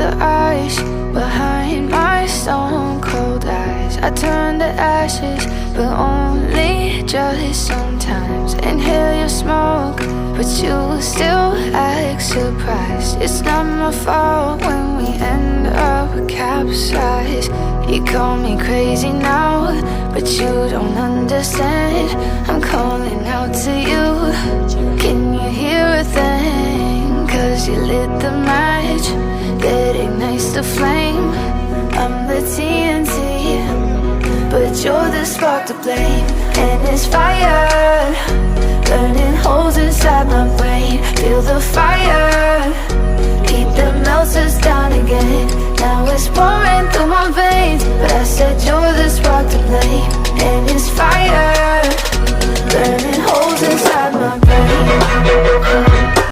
the ice behind my stone cold eyes. I turn to ashes, but only just sometimes. Inhale your smoke, but you still act surprised. It's not my fault when we end up capsized. You call me crazy now, but you don't understand. I'm calling out to you. Can you hear a thing? 'Cause you lit the match that ignites the flame. I'm the TNT, but you're the spark to blame. And it's fire, burning holes inside my brain. Feel the fire, heat that melts us down again. Now it's pouring through my veins, but I said you're the spark to blame.